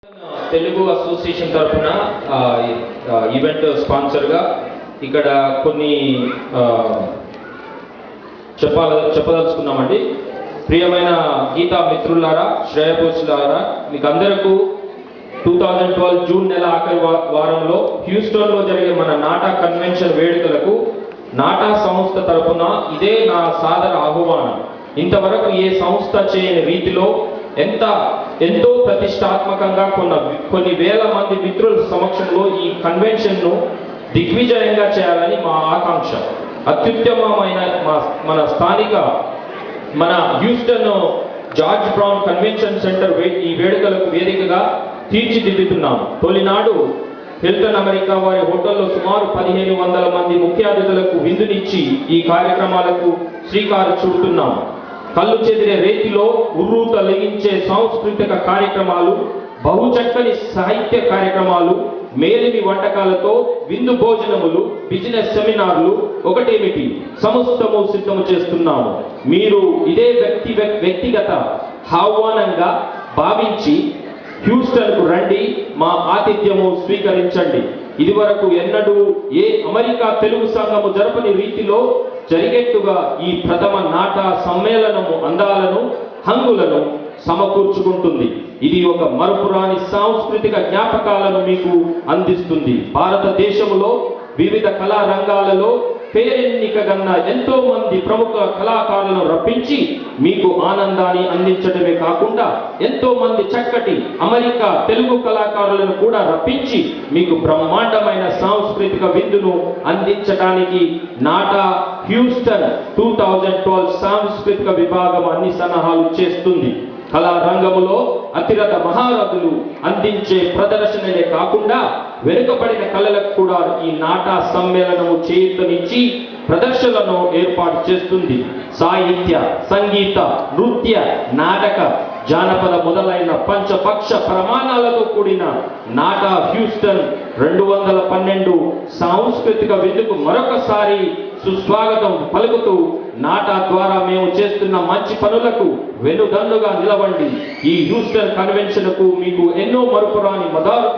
Telugu association తరఫున event స్పాన్సర్గా ఇక్కడ కొన్ని చెప్పదలుచుకున్నామండి. ప్రియమైన గీతా మిత్రులారా, శ్రేయపోషులారా, మీకు అందరికీ 2012 జూన్ నెల ఆఖరి వారంలో హ్యూస్టన్లో జరిగే మన నాటా కన్వెన్షన్ వేడుకలకు నాటా సంస్థ తరఫున ఇదే నా సాదర ఆహ్వానం. ఇంతవరకు ఏ సంస్థ చేయని రీతిలో ఎంతో ప్రతిష్టాత్మకంగా కొన్ని వేల మంది మిత్రుల సమక్షంలో ఈ కన్వెన్షన్ను దిగ్విజయంగా చేయాలని మా ఆకాంక్ష. అత్యుత్తమమైన మన స్థానిక మన Houston George brown convention centre ఈ వేడుకలకు వేదికగా తీర్చిదిద్దుతున్నాము. తొలినాడు హిల్టన్ అమెరికా వారి హోటల్లో సుమారు 1500 మంది ముఖ్య అతిథులకు విందునిచ్చి ఈ కార్యక్రమాలకు శ్రీకారం చుడుతున్నాము. కళ్ళు చెదిరే రీతిలో ఉర్రూత లెగించే సాంస్కృతిక కార్యక్రమాలు, బహుచక్కని సాహిత్య కార్యక్రమాలు, మేలిమి వంటకాలతో విందు భోజనములు, బిజినెస్ సెమినార్లు ఒకటేమిటి సమస్తము సిద్ధము చేస్తున్నాము. మీరు ఇదే వ్యక్తిగత ఆహ్వానంగా భావించి హ్యూస్టన్కు రండి, మా ఆతిథ్యము స్వీకరించండి. ఇదివరకు ఎన్నడూ ఏ అమెరికా తెలుగు సంఘము జరపని రీతిలో జరిగేట్టుగా ఈ ప్రథమ నాటా సమ్మేళనము అందాలను, హంగులను సమకూర్చుకుంటుంది. ఇది ఒక మరపురాని సాంస్కృతిక జ్ఞాపకాలను మీకు అందిస్తుంది. భారతదేశంలో వివిధ కళా రంగాలలో పేరెన్నికగన్న ఎంతో మంది ప్రముఖ కళాకారులను రప్పించి మీకు ఆనందాన్ని అందించడమే కాకుండా ఎంతో మంది చక్కటి అమెరికా తెలుగు కళాకారులను కూడా రప్పించి మీకు బ్రహ్మాండమైన సాంస్కృతిక విందును అందించడానికి నాటా హ్యూస్టన్ 2012 సాంస్కృతిక విభాగం అన్ని సన్నాహాలు చేస్తుంది. కళారంగంలో అతిరథ మహారథులు అందించే ప్రదర్శనలే కాకుండా వెనుకబడిన కళలకు కూడా ఈ నాటా సమ్మేళనము చేయూతనిచ్చి ప్రదర్శనలను ఏర్పాటు చేస్తుంది. సాహిత్య, సంగీత, నృత్య, నాటక, జానపద మొదలైన పంచపక్ష ప్రమాణాలతో కూడిన నాటా హ్యూస్టన్ 212 సాంస్కృతిక విందుకు మరొకసారి సుస్వాగతం పలుకుతూ నాటా ద్వారా మేము చేస్తున్న మంచి పనులకు వెనుదన్నుగా నిలవండి. ఈ హ్యూస్టన్ కన్వెన్షన్కు మీకు ఎన్నో మరుపురాని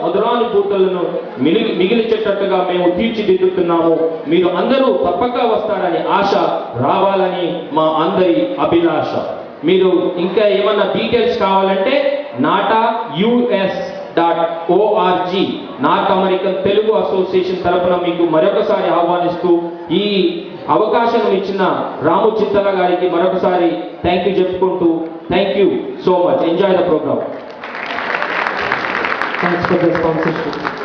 మధురానుభూతులను మిగిలిచేటట్టుగా మేము తీర్చిదిద్దుతున్నాము. మీరు అందరూ తప్పక వస్తారని ఆశ, రావాలని మా అందరి అభిలాష. మీరు ఇంకా ఏమన్నా డీటెయిల్స్ కావాలంటే nata.us.org north American Telugu association తరఫున మీకు మరొకసారి ఆహ్వానిస్తూ ఈ అవకాశం ఇచ్చిన రాము చింతల గారికి మరొకసారి థ్యాంక్ యూ చెప్పుకుంటూ thank you so much. Enjoy the programme. Thanks for the sponsorship.